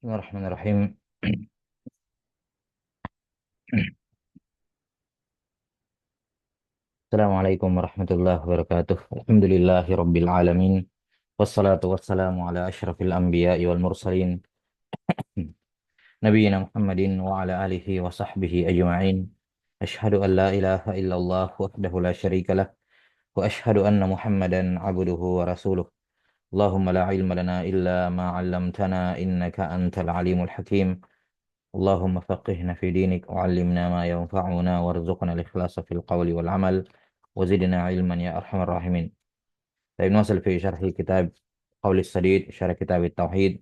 Bismillahirrahmanirrahim. Assalamualaikum warahmatullahi wabarakatuh. Alhamdulillahi rabbil alamin. Wassalatu wassalamu ala asyrafil anbiya'i wal mursalin. Nabiyyina Muhammadin wa ala alihi wa sahbihi ajma'in. Ashhadu an la ilaha illallah wahdahu la syarika lah. Wa ashhadu anna Muhammadan abduhu wa rasuluh. Allahumma la ilma lana illa ma 'allamtana innaka antal alimul hakim. اللهم فقهنا في دينك وعلمنا ما ينفعنا وارزقنا الإخلاص في القول والعمل وزدنا علما يا أرحم الراحمين. طيب نواصل في شرح كتاب قول السديد شرح كتاب التوحيد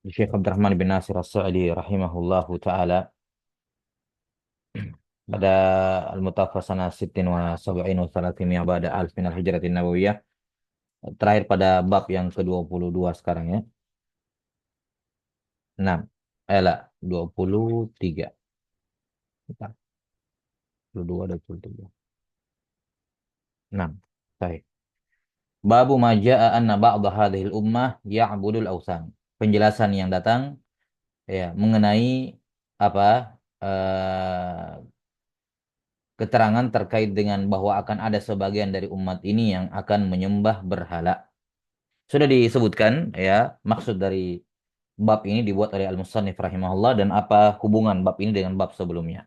للشيخ عبد الرحمن بن ناصر السعدي رحمه الله تعالى pada Al-Mutawaffah sana 76 wa 300 ba'da alf min al-hijratin nabawiyah, terakhir pada bab yang ke-22 sekarang ya. 6 lah 23 Bentar. 22 23 6. Baik. Babu maja'a anna ba'da hadhil ummah ya'budul awsan. Penjelasan yang datang ya mengenai apa keterangan terkait dengan bahwa akan ada sebagian dari umat ini yang akan menyembah berhala. Sudah disebutkan ya maksud dari bab ini dibuat oleh Al-Musannif rahimahullah dan apa hubungan bab ini dengan bab sebelumnya.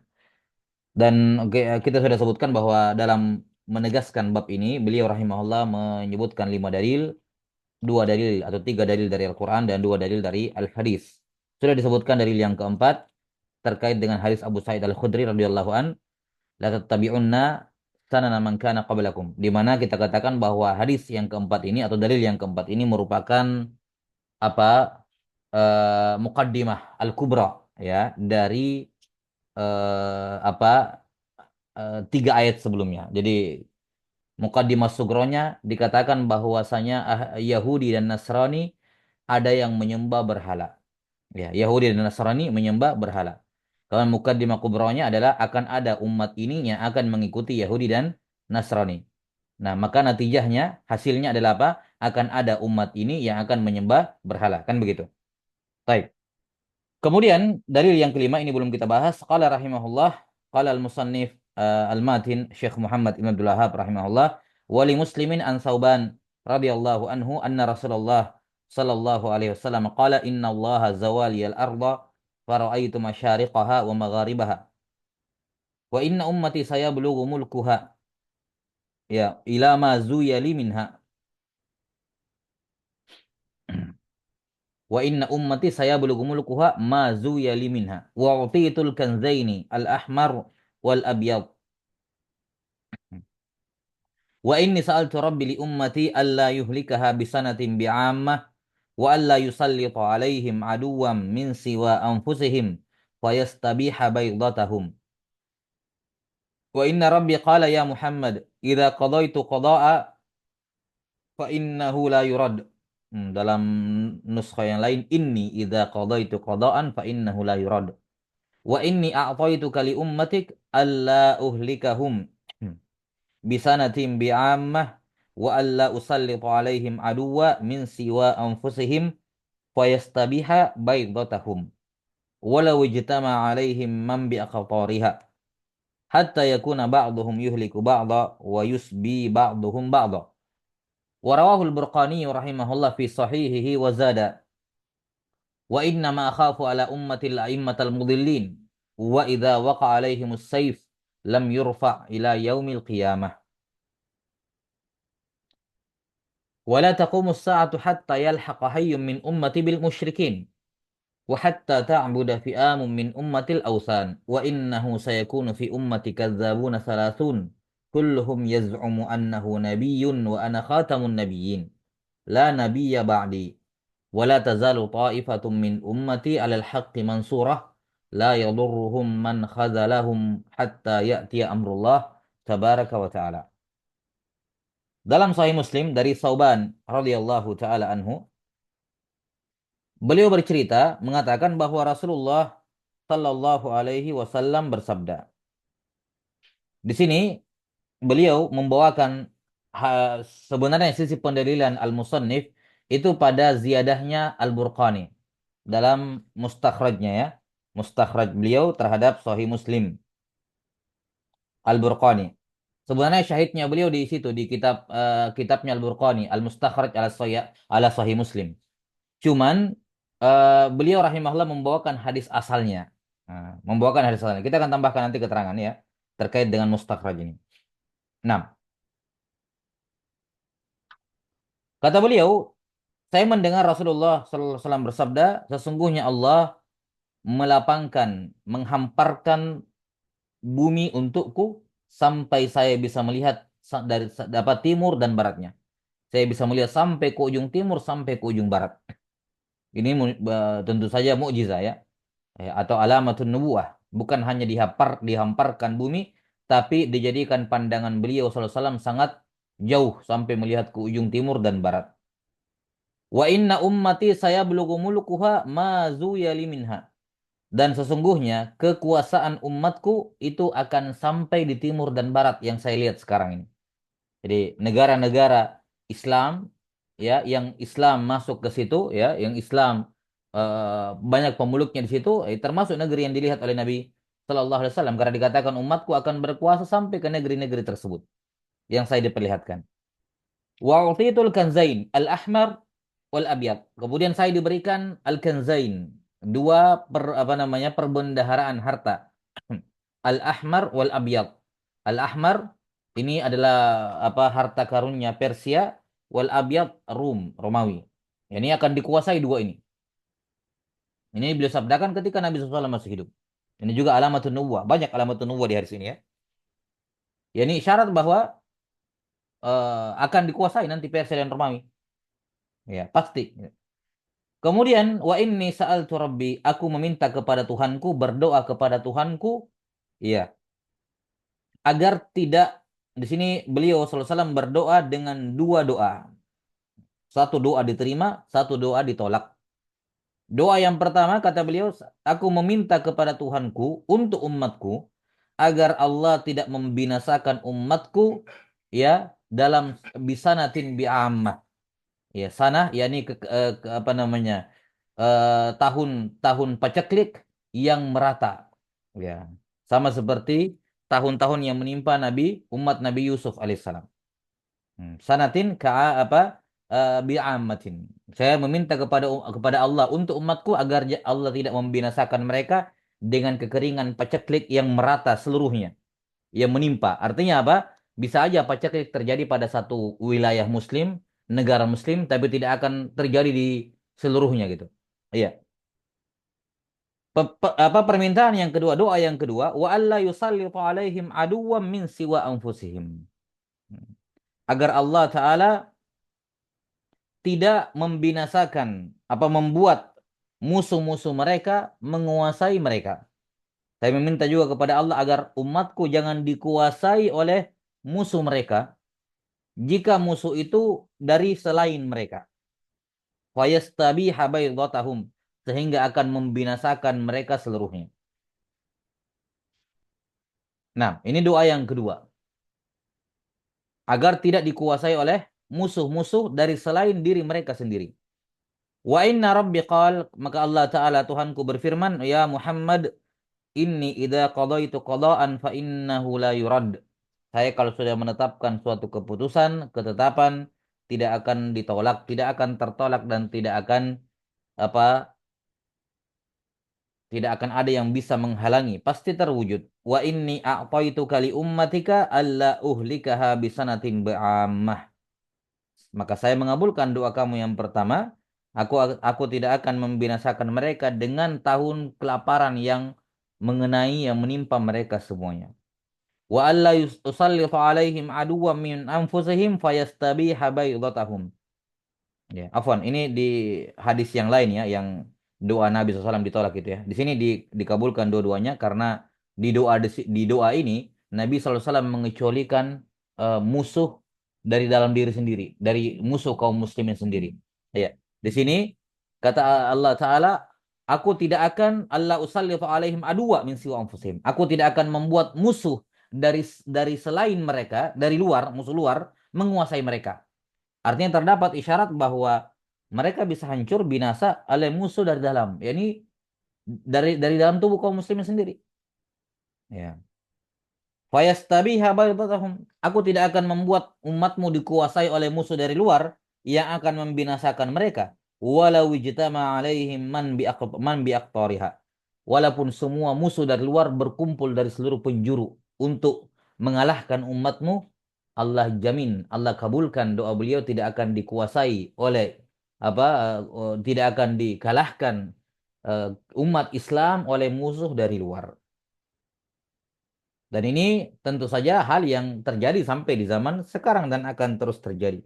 Dan kita sudah sebutkan bahwa dalam menegaskan bab ini beliau rahimahullah menyebutkan 5 dalil, 2 dalil atau 3 dalil dari Al-Quran dan 2 dalil dari Al-Hadis. Sudah disebutkan dalil yang keempat terkait dengan hadis Abu Sa'id Al-Khudri radhiyallahu an, la tattabi'unna sanana man kana qablakum. Di mana kita katakan bahwa hadis yang keempat ini atau dalil yang keempat ini merupakan apa muqaddimah al-kubra ya dari 3 ayat sebelumnya. Jadi muqaddimah sugronya dikatakan bahwasanya Yahudi dan Nasrani ada yang menyembah berhala. Ya, Yahudi dan Nasrani menyembah berhala. Kalau mukaddimah kubronya adalah akan ada umat ini yang akan mengikuti Yahudi dan Nasrani. Nah, maka natijahnya, hasilnya adalah apa? Akan ada umat ini yang akan menyembah berhala. Kan begitu. Baik. Kemudian, dalil yang kelima ini belum kita bahas. Qala rahimahullah, qala al-musannif al-matin, Syekh Muhammad Ibn Abdul Wahhab rahimahullah, wali muslimin an Sauban radhiyallahu anhu anna Rasulullah sallallahu alaihi wasallam qala inna Allah zawaliyal arda fara'aitu masyariqaha wa magharibaha wa inna ummati sayablughu mulkuha ya ila ma zuyali minha wa inna ummati sayablughu mulkuha ma zuyali minha wa utitul kanzaini al-ahmar wal abyad wa inni sa'altu rabbi li ummati alla yuhlikaha bisanatin bi'ammah wa alla yusallita alaihim aduwam min siwa anfusihim fayastabiha baydatahum wa inna rabbi qala ya Muhammad idza qadaitu qada'a fa innahu la yurad. Dalam nuskha yang lain inni idza qadaitu qada'an fa innahu la yurad wa inni a'taituka li ummatik alla uhlikahum bisanatin bi'ammah wa alla usallitu alaihim aduwa min siwa anfusihim fayastabiha baydatahum walau ijtama alaihim man bi'aqtariha hatta yakuna ba'duhum yuhliku ba'da wa yusbi ba'duhum ba'da. Wa rawahul Burqani rahimahullah fi sahihihi wa zada wa inna ma akhafu ala ummatil a'immatal mudillin wa idza waqa alaihimus sayf lam yurfa ila yaumil qiyamah. Wa la taqumus sa'atu hatta yalhaqa hayyun min ummati bil musyrikin wa hatta ta'buda fi'amun min ummatil awsan wa innahu sayakunu fi ummati kadzabuna salasun kulluhum yaz'umu annahu nabiyyun wa ana khatamun nabiyyin la nabiyya ba'di wa la tazalu ta'ifatun min ummati 'alal haqqi mansurah la yadurruhum man khazalahum hatta ya'tiya amrullah tabaraka wa ta'ala. Dalam Sahih Muslim dari Sauban radhiyallahu taala anhu, beliau bercerita mengatakan bahwa Rasulullah sallallahu alaihi wasallam bersabda. Di sini beliau membawakan sebenarnya sisi pendalilan al-musannif Itu pada ziyadahnya Al-Burqani dalam mustakhrajnya ya. Mustakhraj beliau terhadap Sahih Muslim Al-Burqani. Sebenarnya syahidnya beliau di situ di kitabnya Al-Burqani, Al-Mustakhraj ala Sahih Muslim. Cuman beliau rahimahullah membawakan hadis asalnya. Nah, membawakan hadis asalnya. Kita akan tambahkan nanti keterangan ya terkait dengan mustakhraj ini. Nah, kata beliau, saya mendengar Rasulullah sallallahu alaihi wasallam bersabda, sesungguhnya Allah melapangkan, menghamparkan bumi untukku sampai saya bisa melihat dari dapat timur dan baratnya. Saya bisa melihat sampai ke ujung timur sampai ke ujung barat. Ini tentu saja mukjizat ya. Atau alamatun nubuwah. Bukan hanya dihamparkan bumi, tapi dijadikan pandangan beliau sallallahu alaihi wasallam sangat jauh sampai melihat ke ujung timur dan barat. Wa inna ummati saya belughu mulkuha ma zuyali minha. Dan sesungguhnya kekuasaan umatku itu akan sampai di timur dan barat yang saya lihat sekarang ini. Jadi negara-negara Islam ya yang Islam masuk ke situ ya, yang Islam banyak pemeluknya di situ, termasuk negeri yang dilihat oleh Nabi Shallallahu Alaihi Wasallam karena dikatakan umatku akan berkuasa sampai ke negeri-negeri tersebut yang saya diperlihatkan. Wa utitul kanzain al-ahmar wal abyad. Kemudian saya diberikan al-kanzain, dua apa namanya perbendaharaan harta. Al-ahmar wal abyad. Al-ahmar ini adalah apa harta karunnya Persia, wal abyad Romawi. Ini akan dikuasai dua ini. Ini beliau sabdakan ketika Nabi SAW masih hidup. Ini juga alamatun nubuwah. Banyak alamatun nubuwah di hadis ini ya. Ya ini syarat bahwa akan dikuasai nanti Persia dan Romawi. Ya, pasti. Kemudian wa inni sa'altu rabbi, aku meminta kepada Tuhanku, berdoa kepada Tuhanku, ya, agar tidak di sini beliau sallallahu alaihi wasallam berdoa dengan dua doa. Satu doa diterima, satu doa ditolak. Doa yang pertama kata beliau, aku meminta kepada Tuhanku untuk umatku agar Allah tidak membinasakan umatku ya dalam bisanatin bi'ammah. Ya, sana yakni apa namanya? Tahun-tahun paceklik yang merata. Ya. Sama seperti tahun-tahun yang menimpa umat Nabi Yusuf alaihissalam. Sanatin apa bi'ammatin. Saya meminta kepada Allah untuk umatku agar Allah tidak membinasakan mereka dengan kekeringan paceklik yang merata seluruhnya, yang menimpa. Artinya apa? Bisa aja paceklik terjadi pada satu wilayah muslim, negara muslim, tapi tidak akan terjadi di seluruhnya gitu. Iya. Apa permintaan yang kedua, doa yang kedua, wa alla yusallitu alaihim aduwwam min siwa anfusihim. Agar Allah Ta'ala tidak membinasakan, apa membuat musuh-musuh mereka menguasai mereka. Saya meminta juga kepada Allah agar umatku jangan dikuasai oleh musuh mereka jika musuh itu dari selain mereka. Fayastabiha baydatahum, sehingga akan membinasakan mereka seluruhnya. Nah, ini doa yang kedua. Agar tidak dikuasai oleh musuh-musuh dari selain diri mereka sendiri. Wa inna rabbi qal, maka Allah Ta'ala Tuhanku berfirman, ya Muhammad, inni idza qadaitu qada'an fa innahu la yurad. Saya kalau sudah menetapkan suatu keputusan, ketetapan tidak akan ditolak, tidak akan tertolak dan apa tidak akan ada yang bisa menghalangi, pasti terwujud. Wa inni a'taitu kali ummatika alla uhlikaha bisanatin ba'ammah. Maka saya mengabulkan doa kamu yang pertama. Aku tidak akan membinasakan mereka dengan tahun kelaparan yang yang menimpa mereka semuanya. Wa alla yusallitu alaihim aduwwan min anfusihim fayastabiha baydatahum. Ya, afwan, ini di hadis yang lain ya, yang doa Nabi SAW ditolak gitu ya. Di sini dikabulkan dua-duanya karena di doa ini Nabi SAW mengecualikan musuh dari dalam diri sendiri, dari musuh kaum muslimin sendiri. Ya, di sini kata Allah Taala, aku tidak akan Allah usallitu alaihim aduwa min siwa anfusihim. Aku tidak akan membuat musuh dari selain mereka, dari luar, musuh luar menguasai mereka. Artinya terdapat isyarat bahwa mereka bisa hancur binasa oleh musuh dari dalam, yakni dari dalam tubuh kaum muslimin sendiri. Ya. Fayastabiha baydatahum. Aku tidak akan membuat umatmu dikuasai oleh musuh dari luar yang akan membinasakan mereka. Walau ijtama alaihim man biaqtariha. Walaupun semua musuh dari luar berkumpul dari seluruh penjuru untuk mengalahkan umatmu, Allah jamin, Allah kabulkan doa beliau tidak akan dikuasai oleh apa tidak akan dikalahkan eh, umat Islam oleh musuh dari luar. Dan ini tentu saja hal yang terjadi sampai di zaman sekarang dan akan terus terjadi.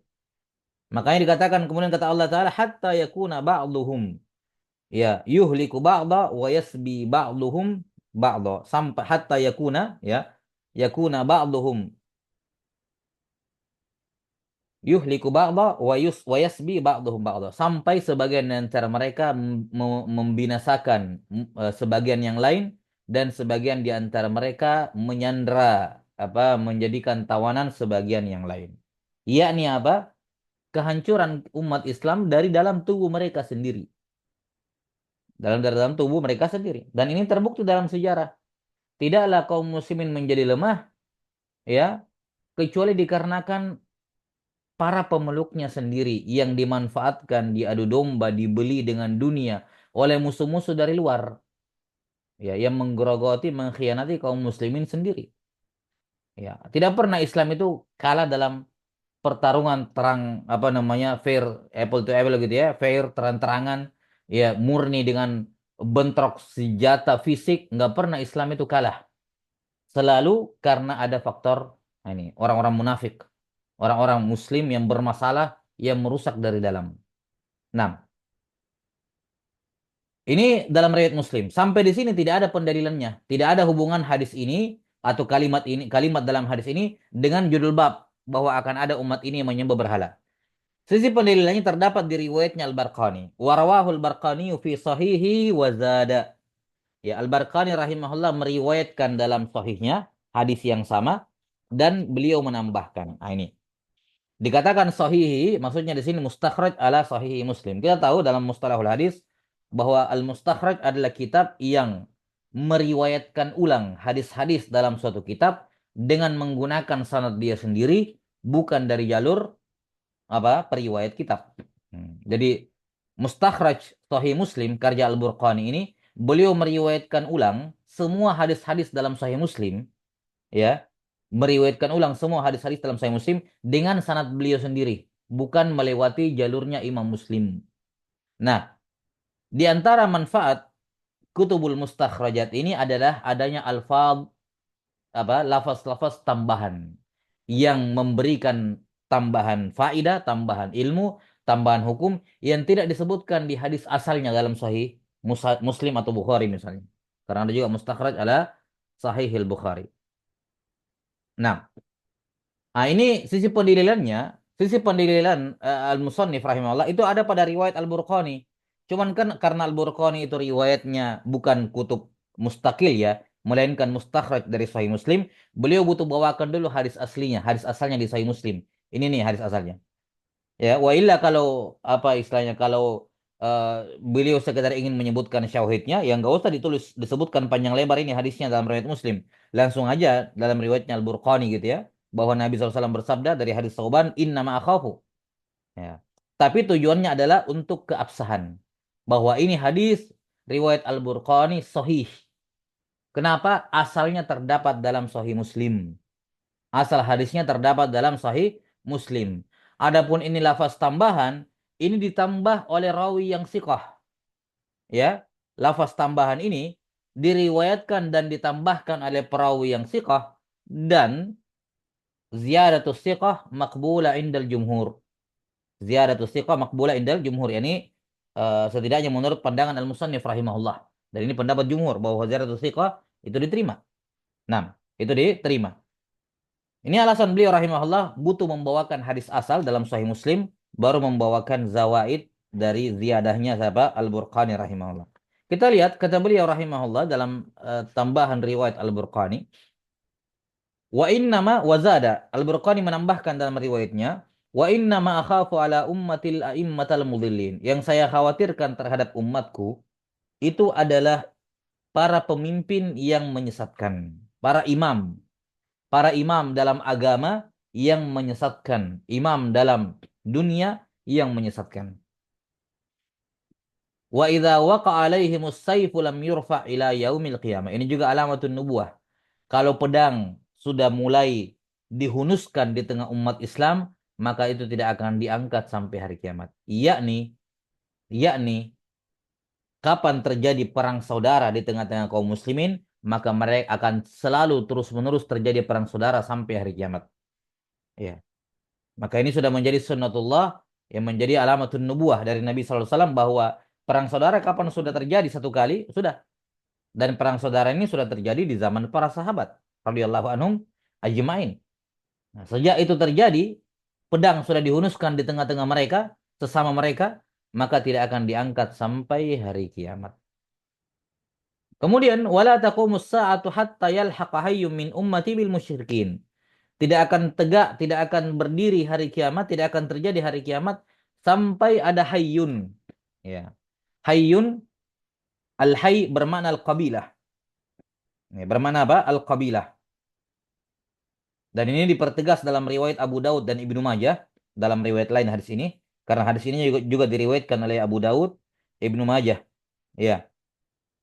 Makanya dikatakan kemudian kata Allah Ta'ala hatta yakuna ba'duhum ya yuhliku ba'da wa yasbi ba'duhum ba'da sampai hatta yakuna ya yakuna ba'duhum yuhliku ba'da wa yasbi ba'duhum ba'da sampai sebagian di antara mereka membinasakan sebagian yang lain dan sebagian di antara mereka menyandra menjadikan tawanan sebagian yang lain. Yakni apa? Kehancuran umat Islam dari dalam tubuh mereka sendiri. Dari dalam tubuh mereka sendiri. Dan ini terbukti dalam sejarah. Tidaklah kaum muslimin menjadi lemah ya kecuali dikarenakan para pemeluknya sendiri yang dimanfaatkan, diadu domba, dibeli dengan dunia oleh musuh-musuh dari luar, ya, yang menggerogoti, mengkhianati kaum muslimin sendiri. Ya, tidak pernah Islam itu kalah dalam pertarungan terang fair apple to apple gitu ya, fair terang-terangan, ya murni dengan bentrok senjata fisik, nggak pernah Islam itu kalah. Selalu karena ada faktor ini orang-orang munafik, orang-orang Muslim yang bermasalah yang merusak dari dalam. Nah, ini dalam riwayat Muslim. Sampai di sini tidak ada pendalilannya, tidak ada hubungan hadis ini atau kalimat dalam hadis ini dengan judul bab bahwa akan ada umat ini yang menyembah berhala. Sisi pendalilannya terdapat di riwayatnya Al-Barqani. Warawahul Barqani fi sahihi wa zada. Ya, Al-Barqani rahimahullah meriwayatkan dalam sahihnya hadis yang sama dan beliau menambahkan. Nah, ini. Dikatakan sahihi, maksudnya di sini mustakhraj ala sahihi Muslim. Kita tahu dalam mustalahul hadis bahwa al-mustakhraj adalah kitab yang meriwayatkan ulang hadis-hadis dalam suatu kitab dengan menggunakan sanad dia sendiri, bukan dari jalur periwayat kitab. Jadi mustakhraj sahih Muslim karya Al-Burqani ini beliau meriwayatkan ulang semua hadis-hadis dalam sahih Muslim ya meriwayatkan ulang semua hadis-hadis dalam Sahih Muslim dengan sanad beliau sendiri, bukan melewati jalurnya Imam Muslim. Nah, di antara manfaat kutubul mustakhrajat ini adalah adanya lafaz-lafaz tambahan yang memberikan tambahan faidah, tambahan ilmu, tambahan hukum yang tidak disebutkan di hadis asalnya dalam Sahih Muslim atau Bukhari misalnya. Karena ada juga mustakhraj ala Sahihil Bukhari. Nah, ini sisi pendalilan Al-Musannif rahimahullah itu ada pada riwayat Al-Burqani. Cuman kan karena Al-Burqani itu riwayatnya bukan kutub mustakil ya, melainkan mustakhraj dari Sahih Muslim, beliau butuh bawakan dulu hadis aslinya, hadis asalnya di Sahih Muslim. Ini nih hadis asalnya. Ya, wa illa kalau istilahnya kalau beliau sekedar ingin menyebutkan syahidnya, ya nggak usah disebutkan panjang lebar ini hadisnya dalam riwayat Muslim. Langsung aja dalam riwayatnya Al-Burqani gitu ya, bahwa Nabi SAW bersabda dari hadis Sauban, Inna ma akhafu. Ya. Tapi tujuannya adalah untuk keabsahan. Bahwa ini hadis riwayat Al-Burqani sahih. Kenapa? Asalnya terdapat dalam Sahih Muslim. Asal hadisnya terdapat dalam Sahih Muslim. Adapun ini lafaz tambahan, ini ditambah oleh rawi yang siqah. Ya, lafaz tambahan ini diriwayatkan dan ditambahkan oleh perawi yang siqah dan ziyadatus siqah maqbula indal jumhur. Ziyadatus siqah maqbula indal jumhur. Yani setidaknya menurut pandangan Al-Musannif rahimahullah. Dan ini pendapat jumhur bahwa ziyadatus siqah itu diterima. Nah, itu diterima. Ini alasan beliau rahimahullah butuh membawakan hadis asal dalam Sahih Muslim baru membawakan zawaid dari ziyadahnya siapa Al-Burqani rahimahullah. Kita lihat kata beliau rahimahullah dalam tambahan riwayat Al-Burqani wa innama wazada Al-Burqani menambahkan dalam riwayatnya Wa inna ma akhafu ala ummatil a'immatal mudillin. Yang saya khawatirkan terhadap umatku itu adalah para pemimpin yang menyesatkan, para imam, dalam agama yang menyesatkan, imam dalam dunia yang menyesatkan. Wa idza waqa'a alaihimus sayfu lam yurfa' ila yaumil qiyamah. Ini juga alamatun nubuwah. Kalau pedang sudah mulai dihunuskan di tengah umat Islam, maka itu tidak akan diangkat sampai hari kiamat. Yakni kapan terjadi perang saudara di tengah-tengah kaum muslimin, maka mereka akan selalu terus-menerus terjadi perang saudara sampai hari kiamat. Ya. Maka ini sudah menjadi sunnatullah yang menjadi alamatun nubuwah dari Nabi SAW bahwa perang saudara kapan sudah terjadi satu kali, sudah. Dan perang saudara ini sudah terjadi di zaman para sahabat radhiyallahu anhum ajmain. Nah, sejak itu terjadi, pedang sudah dihunuskan di tengah-tengah mereka, sesama mereka, maka tidak akan diangkat sampai hari kiamat. Kemudian wala taqumus sa'atu hatta yalhaqa hayyun min ummati bil musyrikin. Tidak akan tegak, tidak akan berdiri hari kiamat, tidak akan terjadi hari kiamat sampai ada hayyun. Ya. Hayyun, al-hayy bermakna al-qabilah. Ya, bermakna apa? Al-qabilah. Dan ini dipertegas dalam riwayat Abu Daud dan Ibnu Majah, dalam riwayat lain hadis ini, karena hadis ini juga diriwayatkan oleh Abu Daud, Ibnu Majah. Ya.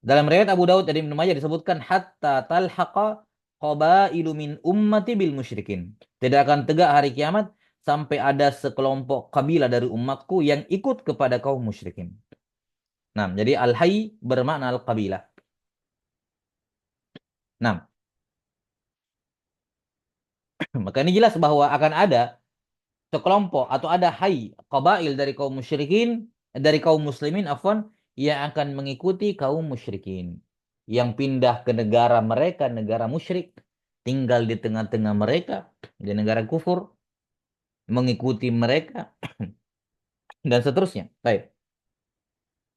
Dalam riwayat Abu Daud dan Ibnu Majah disebutkan hatta talhaqa qabailu min ummati bil musyrikin. Tidak akan tegak hari kiamat sampai ada sekelompok kabilah dari umatku yang ikut kepada kaum musyrikin. Nah, jadi al-hayy bermakna al-qabilah. Nah, maka ini jelas bahwa akan ada sekelompok atau ada qabail dari kaum musyrikin, dari kaum muslimin afwan, yang akan mengikuti kaum musyrikin, yang pindah ke negara mereka, negara musyrik, tinggal di tengah-tengah mereka, di negara kufur, mengikuti mereka dan seterusnya. Baik.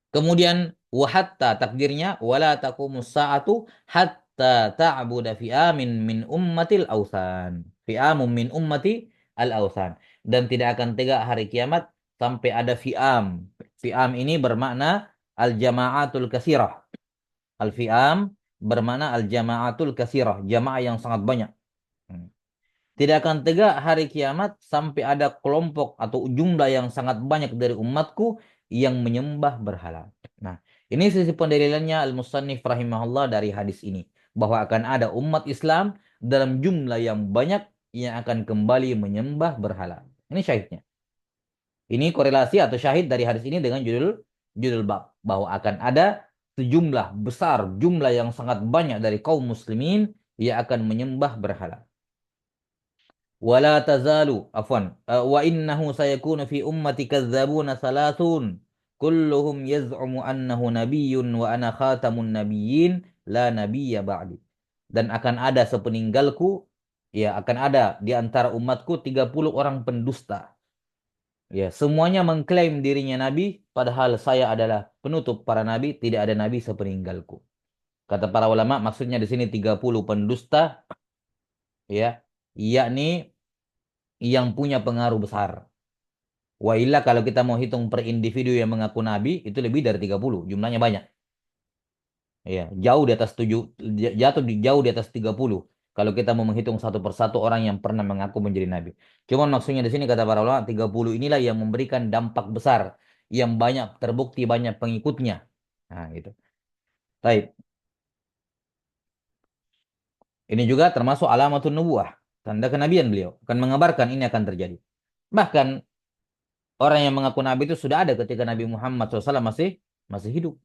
Kemudian wahatta takdirnya wala taqumus sa'atu hatta ta'buda fi'amin min ummatil ausan. Fi'amun min ummati al ausan. Dan tidak akan tegak hari kiamat sampai ada fi'am. Fi'am ini bermakna al jama'atul kasirah. Al fi'am bermakna al jama'atul kasirah, jamaah yang sangat banyak. Hmm. Tidak akan tegak hari kiamat sampai ada kelompok atau jumlah yang sangat banyak dari umatku yang menyembah berhala. Nah, ini sisi pendalilannya Al-Musannif rahimahullah dari hadis ini. Bahwa akan ada umat Islam dalam jumlah yang banyak yang akan kembali menyembah berhala. Ini syahidnya. Ini korelasi atau syahid dari hadis ini dengan judul bab. Bahwa akan ada sejumlah besar, jumlah yang sangat banyak dari kaum muslimin yang akan menyembah berhala. Wala tazalu afwan wa innahu sayakunu fi ummati kadzabuna salasun kulluhum yaz'umu annahu nabiyyun wa ana khatamun nabiyyin la nabiyya ba'di. Dan akan ada sepeninggalku, ya akan ada di antara umatku 30 orang pendusta. Ya, semuanya mengklaim dirinya nabi padahal saya adalah penutup para nabi, tidak ada nabi sepeninggalku. Kata para ulama maksudnya di sini 30 pendusta, ya, yakni yang punya pengaruh besar. Wa illa kalau kita mau hitung per individu yang mengaku nabi itu lebih dari 30, jumlahnya banyak. Ya, jauh di atas 7, jauh di atas 30. Kalau kita mau menghitung satu persatu orang yang pernah mengaku menjadi nabi. Cuman maksudnya di sini kata para ulama 30 inilah yang memberikan dampak besar, yang banyak terbukti banyak pengikutnya. Nah, gitu. Baik. Ini juga termasuk alamatun nubuwah, tanda kenabian beliau, akan mengabarkan ini akan terjadi. Bahkan orang yang mengaku nabi itu sudah ada ketika Nabi Muhammad SAW masih hidup.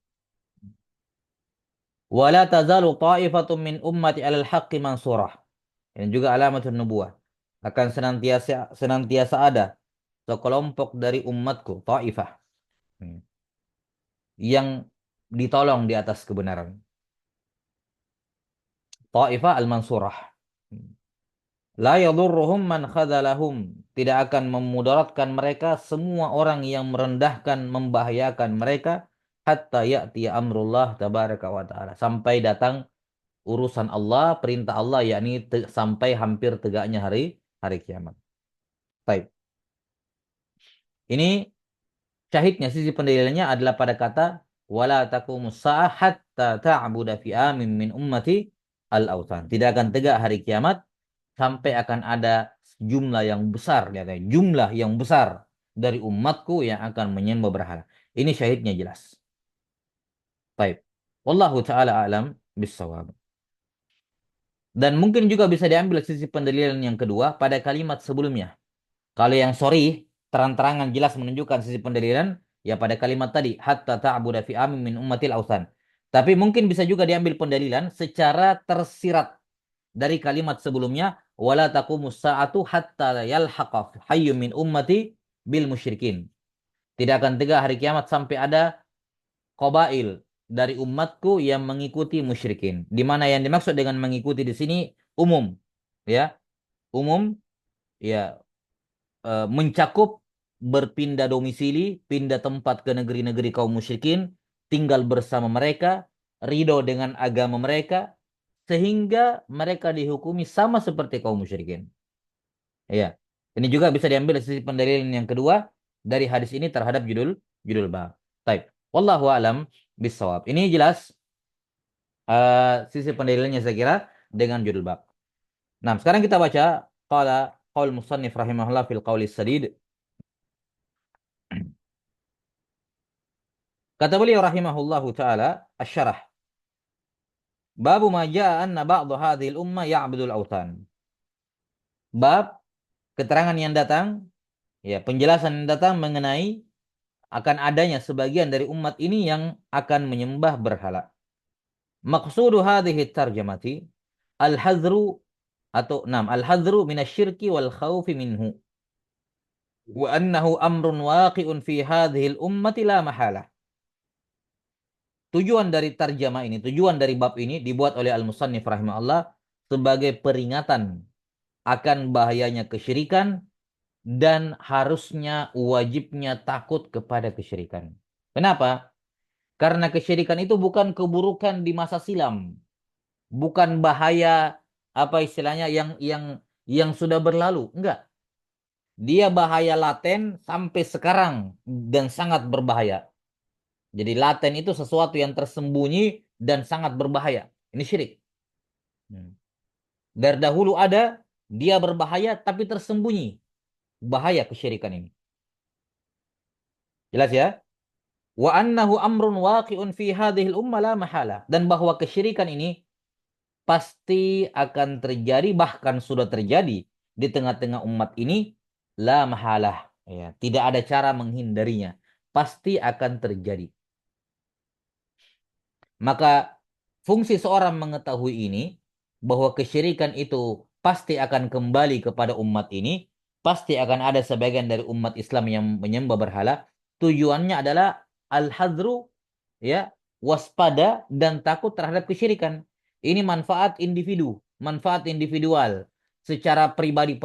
Wala tazalu ta'ifatun min ummati 'alal haqqi mansurah. Ini juga alamatun nubuwah. Akan senantiasa ada sekelompok dari umatku, ta'ifah, yang ditolong di atas kebenaran. Ta'ifah al-mansurah. La yadurruhum man khadalahum. Tidak akan memudaratkan mereka semua orang yang merendahkan, membahayakan mereka. Hatta ya'tiya amrullah tabaraka wa ta'ala. Sampai datang urusan Allah, perintah Allah, yakni sampai hampir tegaknya hari kiamat. Baik. Ini syahidnya, sisi pendalilannya adalah pada kata wala taqumus sa'a hatta ta'buda fi amin min ummati al-autan. Tidak akan tegak hari kiamat sampai akan ada jumlah yang besar, lihat ya, jumlah yang besar dari umatku yang akan menyembah berhala. Ini syahidnya jelas. Baik. Wallahu taala alam bissawab. Dan mungkin juga bisa diambil sisi pendalilan yang kedua pada kalimat sebelumnya. Kalau yang sorry, terang-terangan jelas menunjukkan sisi pendalilan, ya pada kalimat tadi, hatta ta'budu fi amin min ummatil ausan. Tapi mungkin bisa juga diambil pendalilan secara tersirat dari kalimat sebelumnya, wala taqumus sa'atu hatta yalhaqa hayyun min ummati bil musyrikin. Tidak akan tegak hari kiamat sampai ada qabail dari umatku yang mengikuti musyrikin. Di mana yang dimaksud dengan mengikuti di sini umum, ya, umum, ya, mencakup berpindah domisili, pindah tempat ke negeri-negeri kaum musyrikin, tinggal bersama mereka, ridho dengan agama mereka, sehingga mereka dihukumi sama seperti kaum musyrikin. Ya, ini juga bisa diambil dari sisi pendalilan yang kedua dari hadis ini terhadap judul judul bab. Taib. Wallahu alam bisawab. Ini jelas sisi pendalilannya saya kira dengan judul bab. Nah, sekarang kita baca qala qaul musannif rahimahullah fil qaulis sadid. Kata beliau rahimahullahu taala asy-syarah. Babu ma jaa anna ba'd hadhil ummah ya'budul autan. Bab keterangan yang datang, ya, penjelasan yang datang mengenai akan adanya sebagian dari umat ini yang akan menyembah berhala. Maqsudu hadhihi tarjamati al-hadru atau al-hadru minasyirki wal khawfi minhu wa annahu amrun waqi'un fi hadhihi al-ummati la mahalah. Tujuan dari tarjamah ini, tujuan dari bab ini dibuat oleh al-musannif rahimahullah sebagai peringatan akan bahayanya kesyirikan dan harusnya wajibnya takut kepada kesyirikan. Kenapa? Karena kesyirikan itu bukan keburukan di masa silam, bukan bahaya apa istilahnya yang sudah berlalu. Enggak. Dia bahaya laten sampai sekarang dan sangat berbahaya. Jadi laten itu sesuatu yang tersembunyi dan sangat berbahaya. Ini syirik. Dari dahulu ada, dia berbahaya tapi tersembunyi. Bahaya kesyirikan ini. Jelas ya? Wa annahu amrun waqi'un fi hadhil ummah la mahala. Dan bahwa kesyirikan ini pasti akan terjadi, bahkan sudah terjadi di tengah-tengah umat ini, la mahalah. Ya, tidak ada cara menghindarinya. Pasti akan terjadi. Maka fungsi seorang mengetahui ini, bahwa kesyirikan itu pasti akan kembali kepada umat ini, pasti akan ada sebagian dari umat Islam yang menyembah berhala. Tujuannya adalah al-hadru, ya, waspada dan takut terhadap kesyirikan. Ini manfaat individu, manfaat individual. Secara pribadi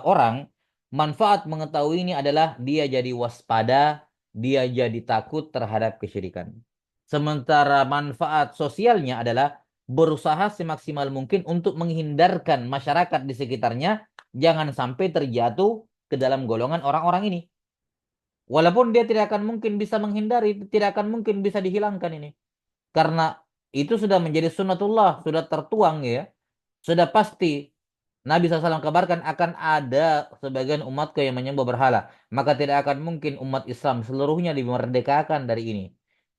orang, manfaat mengetahui ini adalah dia jadi waspada, dia jadi takut terhadap kesyirikan. Sementara manfaat sosialnya adalah berusaha semaksimal mungkin untuk menghindarkan masyarakat di sekitarnya jangan sampai terjatuh ke dalam golongan orang-orang ini. Walaupun dia tidak akan mungkin bisa menghindari, tidak akan mungkin bisa dihilangkan ini. Karena itu sudah menjadi sunnatullah, sudah tertuang ya. Sudah pasti Nabi SAW kabarkan akan ada sebagian umatku yang menyembah berhala. Maka tidak akan mungkin umat Islam seluruhnya dimerdekakan dari ini.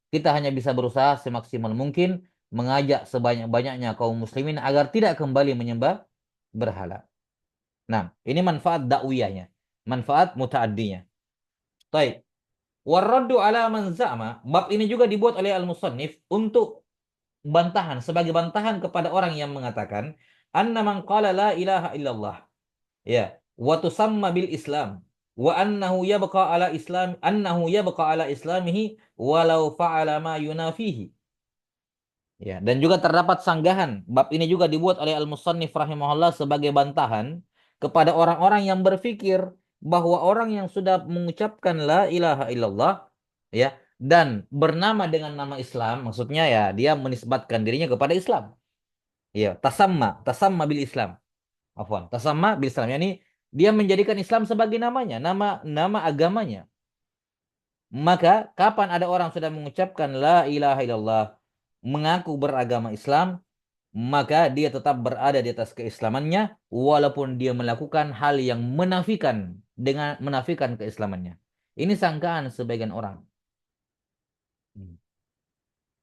Kita hanya bisa berusaha semaksimal mungkin mengajak sebanyak-banyaknya kaum muslimin agar tidak kembali menyembah berhala. Nah, ini manfaat dakwiyahnya, manfaat mutaaddinya. Baik. Warraddu ala man za'ma, bab ini juga dibuat oleh al-musannif untuk bantahan, sebagai bantahan kepada orang yang mengatakan anna man qala la ilaha illallah, ya, wa tusamma bil Islam wa annahu yabqa ala islamihi walau fa'ala ma yunafihi. Ya, dan juga terdapat sanggahan. Bab ini juga dibuat oleh Al-Musannif rahimahullah sebagai bantahan kepada orang-orang yang berpikir bahwa orang yang sudah mengucapkan la ilaha illallah, ya, dan bernama dengan nama Islam, maksudnya ya dia menisbatkan dirinya kepada Islam. Ya, tasamma bil Islam. Afwan, tasamma bil Islam. Yani Dia menjadikan Islam sebagai namanya, nama agamanya. Maka kapan ada orang sudah mengucapkan la ilaha illallah, mengaku beragama Islam, maka dia tetap berada di atas keislamannya walaupun dia melakukan hal yang menafikan keislamannya. Ini sangkaan sebagian orang.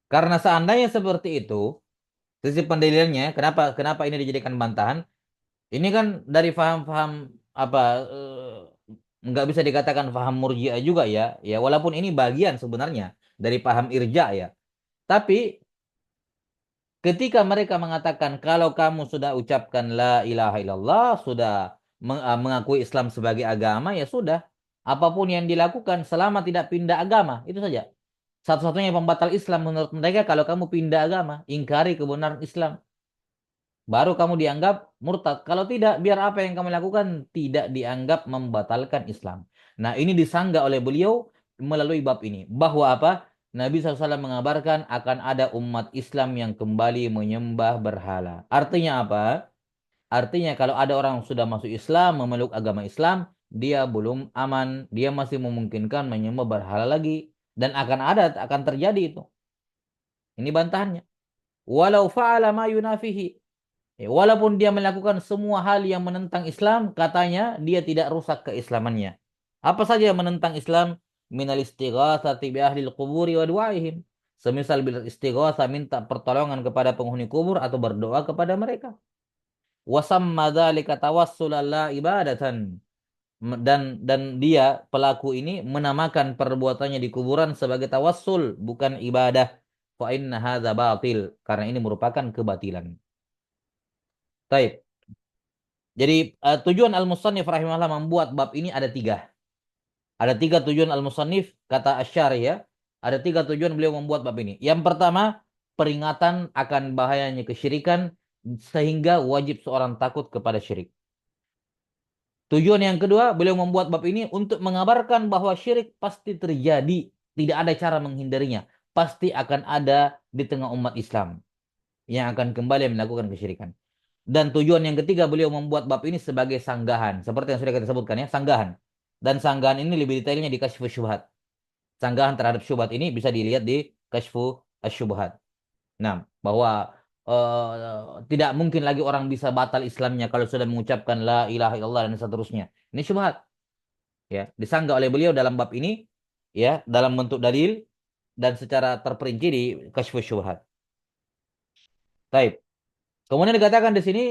Karena seandainya seperti itu, sisi pendalilannya, kenapa kenapa ini dijadikan bantahan? Ini kan dari faham-faham apa nggak bisa dikatakan faham murji'ah juga ya. Ya walaupun ini bagian sebenarnya dari paham irja ya. Tapi ketika mereka mengatakan kalau kamu sudah ucapkan la ilaha illallah, sudah mengakui Islam sebagai agama, ya sudah. Apapun yang dilakukan selama tidak pindah agama, itu saja. Satu-satunya pembatal Islam menurut mereka kalau kamu pindah agama, ingkari kebenaran Islam. Baru kamu dianggap murtad. Kalau tidak, biar apa yang kamu lakukan tidak dianggap membatalkan Islam. Nah, ini disanggah oleh beliau melalui bab ini. Bahwa apa? Nabi SAW mengabarkan akan ada umat Islam yang kembali menyembah berhala. Artinya apa? Artinya kalau ada orang yang sudah masuk Islam, memeluk agama Islam, dia belum aman. Dia masih memungkinkan menyembah berhala lagi. Dan akan terjadi itu. Ini bantahannya. Walau fa'ala ma yunafihi. Walaupun dia melakukan semua hal yang menentang Islam, katanya dia tidak rusak keislamannya. Apa saja yang menentang Islam? Minal istighatsati bi ahlil quburi wa du'aihim. Semisal beristighatsah minta pertolongan kepada penghuni kubur atau berdoa kepada mereka. Wasamma dzalika tawassulan la ibadatan. Dan dia pelaku ini menamakan perbuatannya di kuburan sebagai tawassul, bukan ibadah. Fa inna hadza batil, karena ini merupakan kebatilan. Baik. Jadi tujuan al-musannif rahimahullah membuat bab ini ada tiga. Ada tiga tujuan al-musannif, kata Asy-Syarih ya. Ada tiga tujuan beliau membuat bab ini. Yang pertama, peringatan akan bahayanya kesyirikan sehingga wajib seorang takut kepada syirik. Tujuan yang kedua, beliau membuat bab ini untuk mengabarkan bahwa syirik pasti terjadi. Tidak ada cara menghindarinya. Pasti akan ada di tengah umat Islam yang akan kembali melakukan kesyirikan. Dan tujuan yang ketiga beliau membuat bab ini sebagai sanggahan. Seperti yang sudah kita sebutkan ya, sanggahan. Dan sanggahan ini lebih detailnya di Kasyfus Syubhat. Sanggahan terhadap syubhat ini bisa dilihat di Kasyfus Syubhat. Nah, bahwa tidak mungkin lagi orang bisa batal Islamnya kalau sudah mengucapkan la ilaha illallah dan seterusnya. Ini syubhat. Ya, disanggah oleh beliau dalam bab ini ya, dalam bentuk dalil dan secara terperinci di Kasyfus Syubhat. Baik. Kemudian dikatakan di sini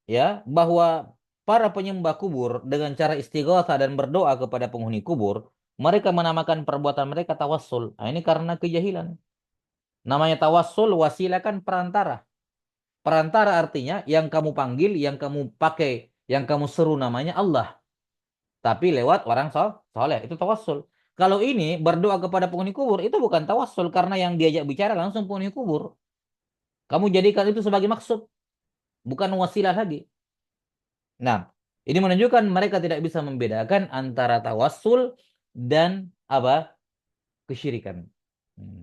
ya bahwa para penyembah kubur dengan cara istighatsah dan berdoa kepada penghuni kubur, mereka menamakan perbuatan mereka tawassul. Nah, ini karena kejahilan. Namanya tawassul, wasilah kan perantara. Perantara artinya yang kamu panggil, yang kamu pakai, yang kamu seru namanya Allah. Tapi lewat orang soleh, itu tawassul. Kalau ini berdoa kepada penghuni kubur, itu bukan tawassul karena yang diajak bicara langsung penghuni kubur. Kamu jadikan itu sebagai maksud, bukan wasilah lagi. Nah, ini menunjukkan mereka tidak bisa membedakan antara tawassul dan apa? Kesyirikan.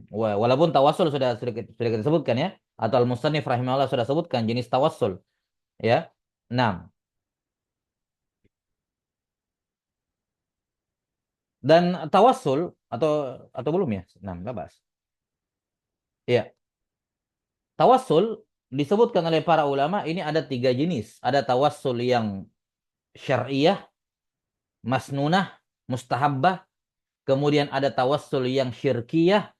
Walaupun tawassul sudah kita sebutkan ya, atau al-musannif rahimahullah sudah sebutkan jenis tawassul, ya. Nah, dan tawassul atau belum ya? Nah, nggak bahas. Ya, tawassul disebutkan oleh para ulama ini ada tiga jenis. Ada tawassul yang syariah, masnunah, mustahabbah. Kemudian ada tawassul yang syirkiyah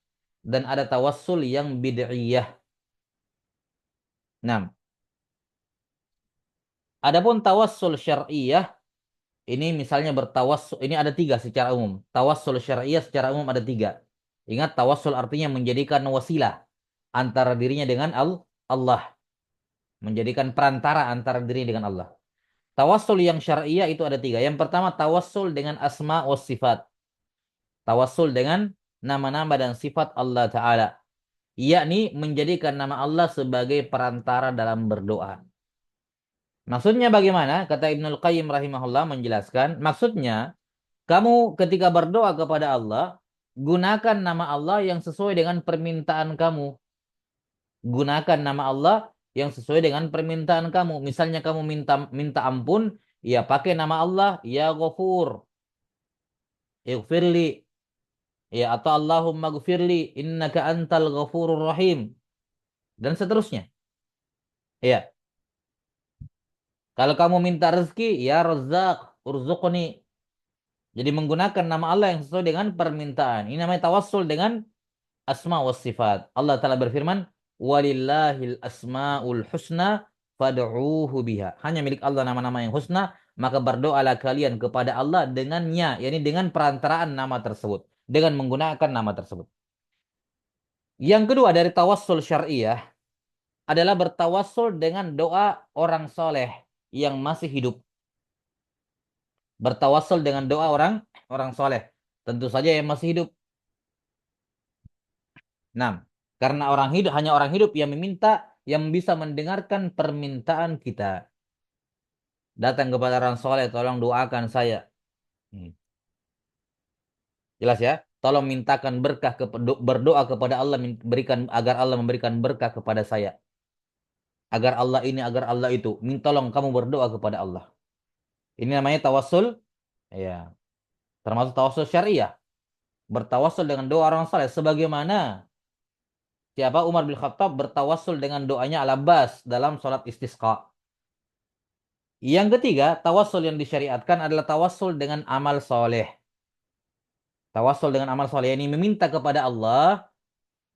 dan ada tawassul yang bid'iyah. Nah, adapun tawassul syariah ini misalnya bertawassul, ini ada tiga secara umum. Tawassul syariah secara umum ada tiga. Ingat tawassul artinya menjadikan wasilah antara dirinya dengan Allah, menjadikan perantara antara dirinya dengan Allah. Tawassul yang syariah itu ada tiga. Yang pertama tawassul dengan asma wa sifat. Tawassul dengan nama-nama dan sifat Allah Ta'ala. Yakni menjadikan nama Allah sebagai perantara dalam berdoa. Maksudnya bagaimana? Kata Ibnul Qayyim rahimahullah menjelaskan. Maksudnya, kamu ketika berdoa kepada Allah, gunakan nama Allah yang sesuai dengan permintaan kamu. Gunakan nama Allah yang sesuai dengan permintaan kamu. Misalnya kamu minta ampun, Ya pakai nama Allah, ya Ghafur, ighfirli, ya atau Allahumma ghfirli innaka antal ghafurur rahim dan seterusnya. Ya, kalau kamu minta rezeki, ya Razzaq, urzuqni. Jadi menggunakan nama Allah yang sesuai dengan permintaan. Ini namanya tawassul dengan asma wa sifat. Allah Ta'ala berfirman, walillahil asma'ul husna fad'uuhu biha. Hanya milik Allah nama-nama yang husna, maka berdoalah kalian kepada Allah dengannya, yakni dengan perantaraan nama tersebut, dengan menggunakan nama tersebut. Yang kedua dari tawassul syariah adalah bertawassul dengan doa orang soleh yang masih hidup. Bertawassul dengan doa orang orang soleh. Tentu saja yang masih hidup. Nah, karena orang hidup hanya orang hidup yang meminta, yang bisa mendengarkan permintaan kita. Datang kepada orang soleh, tolong doakan saya. Hmm. Jelas ya? Tolong mintakan berkah berdoa kepada Allah berikan agar Allah memberikan berkah kepada saya. Agar Allah ini, agar Allah itu. Tolong kamu berdoa kepada Allah. Ini namanya tawassul, ya, termasuk tawassul syariah. Bertawassul dengan doa orang soleh sebagaimana siapa Umar bin Khattab bertawassul dengan doanya Al-Abbas dalam sholat istisqa. Yang ketiga, tawassul yang disyariatkan adalah tawassul dengan amal soleh. Tawassul dengan amal soleh ini meminta kepada Allah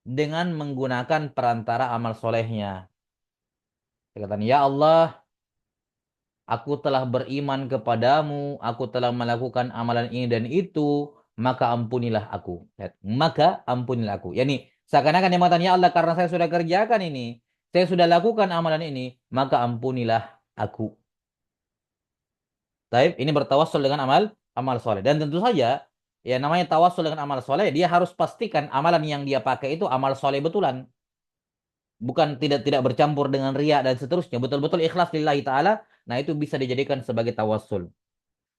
dengan menggunakan perantara amal solehnya. Katakan, ya Allah, aku telah beriman kepadamu, aku telah melakukan amalan ini dan itu, maka ampunilah aku. Lihat, maka ampunilah aku. Yani seakan-akan yang mengatakan, ya Allah, karena saya sudah kerjakan ini, saya sudah lakukan amalan ini, maka ampunilah aku. Taib, ini bertawassul dengan amal soleh. Dan tentu saja, ya namanya tawassul dengan amal soleh, dia harus pastikan amalan yang dia pakai itu amal soleh betulan. Bukan tidak bercampur dengan riya dan seterusnya. Betul-betul ikhlas lillahi ta'ala. Nah itu bisa dijadikan sebagai tawassul.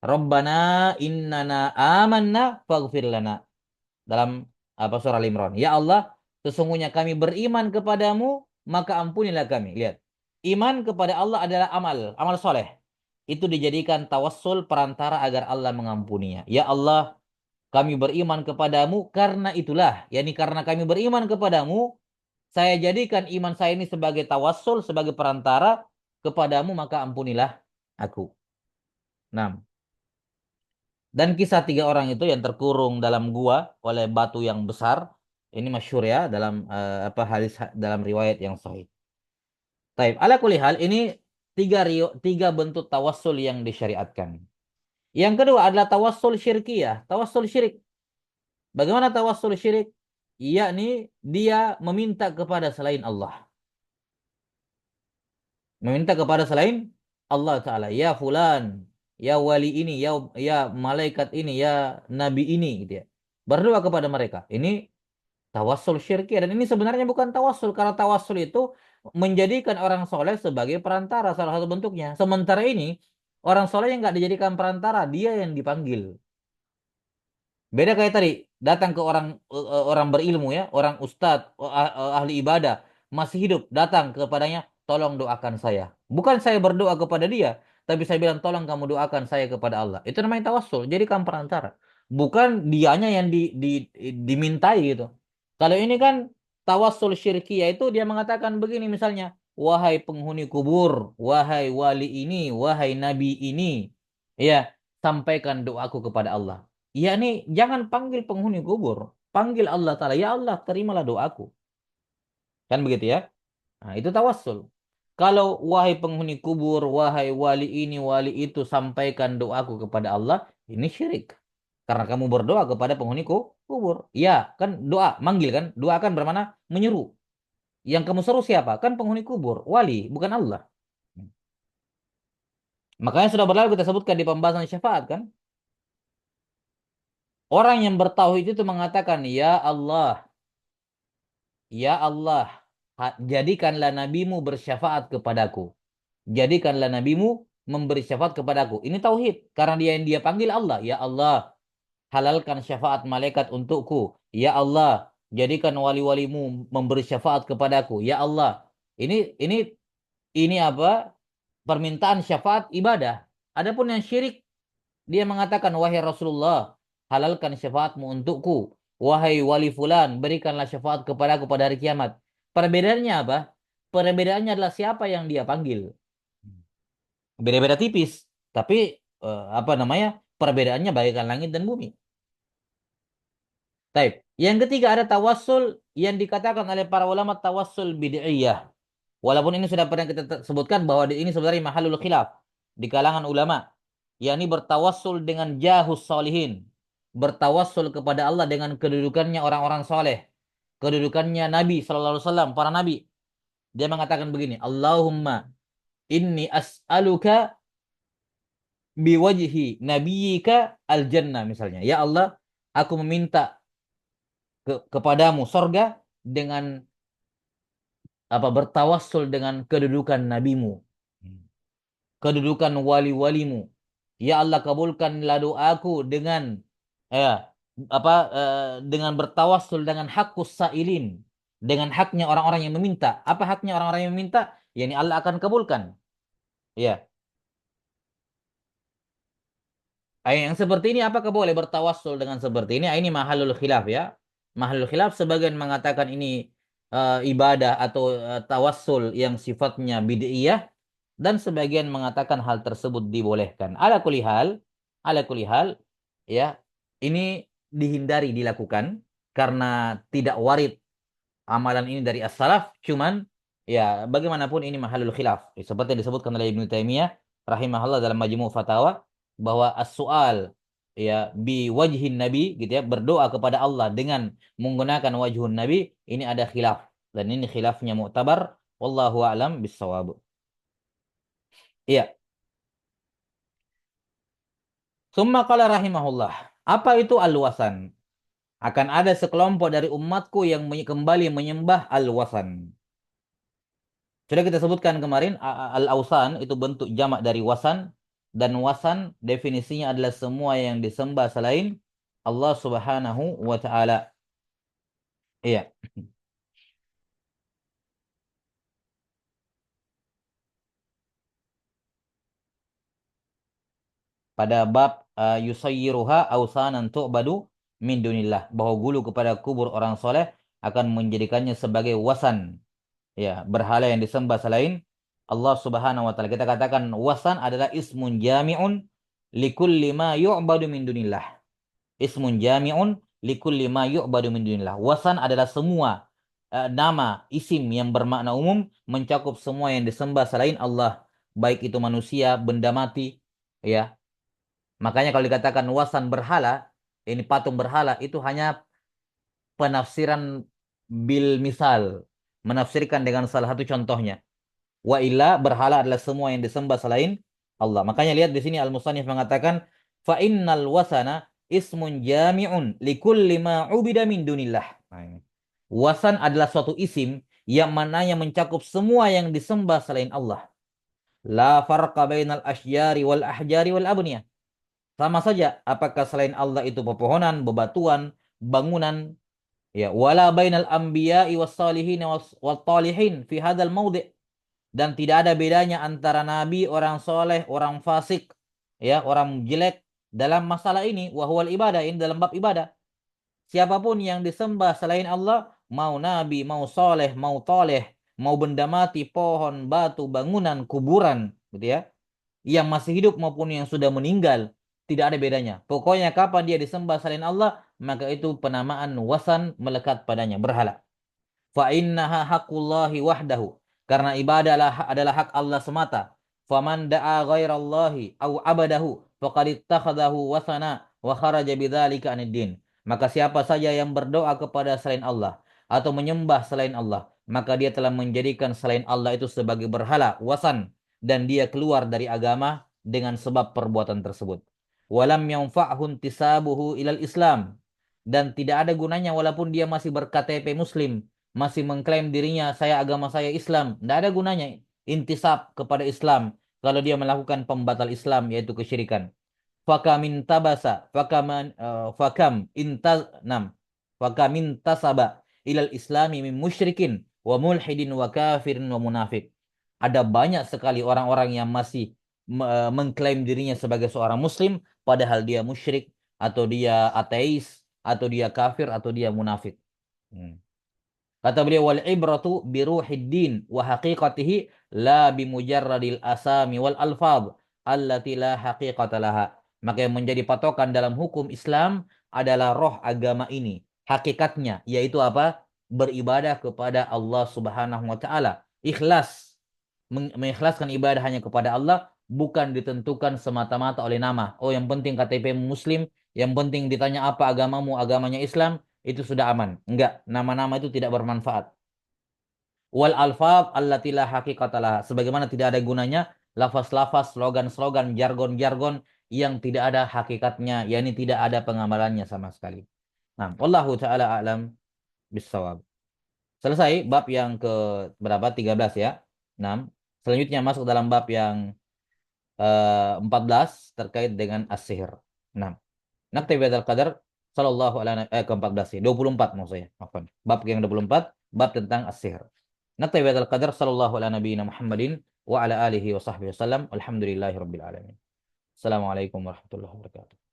Rabbana innana amanna faghfir lana. Dalam apa surah Al-Imran. Ya Allah, sesungguhnya kami beriman kepadamu, maka ampunilah kami. Lihat. Iman kepada Allah adalah amal soleh. Itu dijadikan tawassul perantara agar Allah mengampuninya. Ya Allah, kami beriman kepadamu karena itulah. Yani karena kami beriman kepadamu, saya jadikan iman saya ini sebagai tawassul, sebagai perantara kepadamu, maka ampunilah aku. Nah, dan kisah tiga orang itu yang terkurung dalam gua oleh batu yang besar, ini masyhur ya dalam apa hadis dalam riwayat yang sahih. Taib. Ala kulli hal ini tiga bentuk tawassul yang disyariatkan. Yang kedua adalah tawassul syirkiyah, tawassul syirik. Bagaimana tawassul syirik? Yakni dia meminta kepada selain Allah. Meminta kepada selain Allah Ta'ala. Ya fulan, ya wali ini, ya malaikat ini, ya nabi ini gitu ya. Berdoa kepada mereka. Ini tawassul syirki. Dan ini sebenarnya bukan tawassul. Karena tawassul itu menjadikan orang soleh sebagai perantara. Salah satu bentuknya. Sementara ini, orang soleh yang nggak dijadikan perantara. Dia yang dipanggil. Beda kayak tadi, datang ke orang berilmu ya, orang ustadz, ahli ibadah, masih hidup, datang kepadanya, tolong doakan saya. Bukan saya berdoa kepada dia, tapi saya bilang tolong kamu doakan saya kepada Allah. Itu namanya tawassul, jadi kamu perantara. Bukan dianya yang dimintai gitu. Kalau ini kan tawassul syirki, yaitu dia mengatakan begini misalnya, wahai penghuni kubur, wahai wali ini, wahai nabi ini, ya, sampaikan doaku kepada Allah. Ya nih, jangan panggil penghuni kubur. Panggil Allah Ta'ala. Ya Allah, terimalah doaku. Kan begitu ya? Nah, itu tawassul. Kalau wahai penghuni kubur, wahai wali ini, wali itu, sampaikan doaku kepada Allah, ini syirik. Karena kamu berdoa kepada penghuni kubur. Ya, kan doa, manggil kan? Doa kan bermana? Menyeru. Yang kamu seru siapa? Kan penghuni kubur, wali, bukan Allah. Makanya sudah berlalu kita sebutkan di pembahasan syafaat kan? Orang yang bertauhid itu mengatakan, Ya Allah, Ya Allah, jadikanlah nabimu bersyafaat kepadaku. Jadikanlah nabimu memberi syafaat kepadaku. Ini tauhid. Karena dia yang dia panggil Allah. Ya Allah, halalkan syafaat malaikat untukku. Ya Allah, jadikan wali-walimu memberi syafaat kepadaku. Ya Allah. Ini ini apa? Permintaan syafaat ibadah. Adapun yang syirik, dia mengatakan, wahai Rasulullah, halalkan syafaatmu untukku. Wahai wali fulan, berikanlah syafaat kepadaku pada hari kiamat. Perbedaannya apa? Perbedaannya adalah siapa yang dia panggil. Beda-beda tipis. Tapi apa namanya? Perbedaannya bagaikan langit dan bumi. Taib. Yang ketiga ada tawassul yang dikatakan oleh para ulama tawassul bid'iyah. Walaupun ini sudah pernah kita sebutkan bahwa ini sebenarnya mahalul khilaf di kalangan ulama, yakni bertawassul dengan jahus solihin, bertawassul kepada Allah dengan kedudukannya orang-orang soleh, kedudukannya Nabi Sallallahu Alaihi Wasallam, para nabi. Dia mengatakan begini, Allahumma inni as'aluka biwajhi nabiyyika al-jannah misalnya. Ya Allah, aku meminta kepadamu sorga dengan apa bertawassul dengan kedudukan nabimu, kedudukan wali-walimu. Ya Allah, kabulkanlah doaku dengan ya apa dengan bertawassul dengan hakkus sailin, dengan haknya orang-orang yang meminta. Apa haknya orang-orang yang meminta? Yani Allah akan kabulkan. Ya. Yang seperti ini apakah boleh bertawassul dengan seperti ini? Ini mahalul khilaf ya. Mahalul khilaf sebagian mengatakan ini ibadah atau tawassul yang sifatnya bid'iyah dan sebagian mengatakan hal tersebut dibolehkan. Ala kulihal ya, ini dihindari dilakukan karena tidak warid amalan ini dari as-salaf, cuman ya bagaimanapun ini mahalul khilaf. Seperti yang disebutkan oleh Ibnu Taimiyah rahimahullah dalam Majmu' Fatawa bahwa as-su'al ya bi wajhin nabi gitu ya, berdoa kepada Allah dengan menggunakan wajhun nabi, ini ada khilaf dan ini khilafnya mu'tabar, wallahu a'lam bissawab. Iya. Summa qala rahimahullah. Apa itu al-wasan? Akan ada sekelompok dari umatku yang kembali menyembah al-wasan. Sudah kita sebutkan kemarin, al-awsan itu bentuk jamak dari wasan. Dan wasan definisinya adalah semua yang disembah selain Allah Subhanahu wa Ta'ala. Iya. Pada bab yusayyiruha awsanan tu'badu min dunillah. Bahwa gulu kepada kubur orang soleh akan menjadikannya sebagai wasan. Ya, berhala yang disembah selain Allah Subhanahu wa taala. Kita katakan wasan adalah ismun jami'un likulli ma yu'badu min dunillah. Ismun jami'un likulli ma yu'badu min dunillah. Wasan adalah semua nama isim yang bermakna umum mencakup semua yang disembah selain Allah, baik itu manusia, benda mati, ya. Makanya kalau dikatakan wasan berhala, ini patung berhala itu hanya penafsiran bil misal, menafsirkan dengan salah satu contohnya. Wa illa berhala adalah semua yang disembah selain Allah. Makanya lihat di sini Al-Musannif mengatakan fa innal wasana ismun jami'un likulli ma ubida min dunillah. Nah, ini. Wasan adalah suatu isim yang mananya mencakup semua yang disembah selain Allah. La farqa bainal asyjari wal ahjari wal abniyah. Sama saja apakah selain Allah itu pepohonan, bebatuan, bangunan, ya wala bainal anbiya'i was salihin was talihin fi hadzal maudhi'. Dan tidak ada bedanya antara nabi, orang soleh, orang fasik, ya, orang jelek dalam masalah ini. Wahwal ibadah, ini dalam bab ibadah. Siapapun yang disembah selain Allah, mau nabi, mau soleh, mau toleh, mau benda mati, pohon, batu, bangunan, kuburan, gitu ya, yang masih hidup maupun yang sudah meninggal, tidak ada bedanya. Pokoknya kapan dia disembah selain Allah, maka itu penamaan wasan melekat padanya, berhala. Fa innaha haqqullahi wahdahu. Karena ibadah adalah hak Allah semata. Faman da'a ghairallahi au abadahu faqad ittakhadahu wasana wa kharaja bidzalika anid din. Maka siapa saja yang berdoa kepada selain Allah atau menyembah selain Allah, maka dia telah menjadikan selain Allah itu sebagai berhala, wasan, dan dia keluar dari agama dengan sebab perbuatan tersebut. Walam yanfa'hu intisabuhu ilal Islam, dan tidak ada gunanya walaupun dia masih ber-KTP Muslim, masih mengklaim dirinya saya agama saya Islam, tidak ada gunanya intisab kepada Islam kalau dia melakukan pembatal Islam yaitu kesyirikan. Fakam intabasa, fakam intanam, fakam intasaba ilal islami min musyrikin wa mulhidin wa kafirin wa munafik. Ada banyak sekali orang-orang yang masih mengklaim dirinya sebagai seorang muslim padahal dia musyrik atau dia ateis atau dia kafir atau dia munafik. Hmm. Kata beliau wal ibratu bi ruhid din wa haqiqatihi la bi mujarradil asami wal alfaz allati la haqiqata laha. Maka yang menjadi patokan dalam hukum Islam adalah roh agama ini, hakikatnya yaitu apa? Beribadah kepada Allah Subhanahu wa taala. Ikhlas, mengikhlaskan ibadah hanya kepada Allah, bukan ditentukan semata-mata oleh nama. Oh, yang penting KTP Muslim, yang penting ditanya apa agamamu, agamanya Islam, itu sudah aman. Enggak, nama-nama itu tidak bermanfaat. Wal alfaz allati la haqiqatalah. Sebagaimana tidak ada gunanya lafaz-lafaz, slogan-slogan, jargon-jargon yang tidak ada hakikatnya, yakni tidak ada pengamalannya sama sekali. Nah, wallahu taala a'lam bissawab. Selesai bab yang ke berapa? 13 ya. 6. Selanjutnya masuk dalam bab yang 14 terkait dengan as-sihir. 6. Naktabi bihadzal qadar sallallahu ala ke-14 ya. 24 maksudnya. Afwan. Bab yang 24 bab tentang as-sihir. Naktabi bihadzal qadar sallallahu ala nabiyina Muhammadin wa ala alihi wa sahbihi wasallam. Alhamdulillahirabbil alamin. Assalamualaikum warahmatullahi wabarakatuh.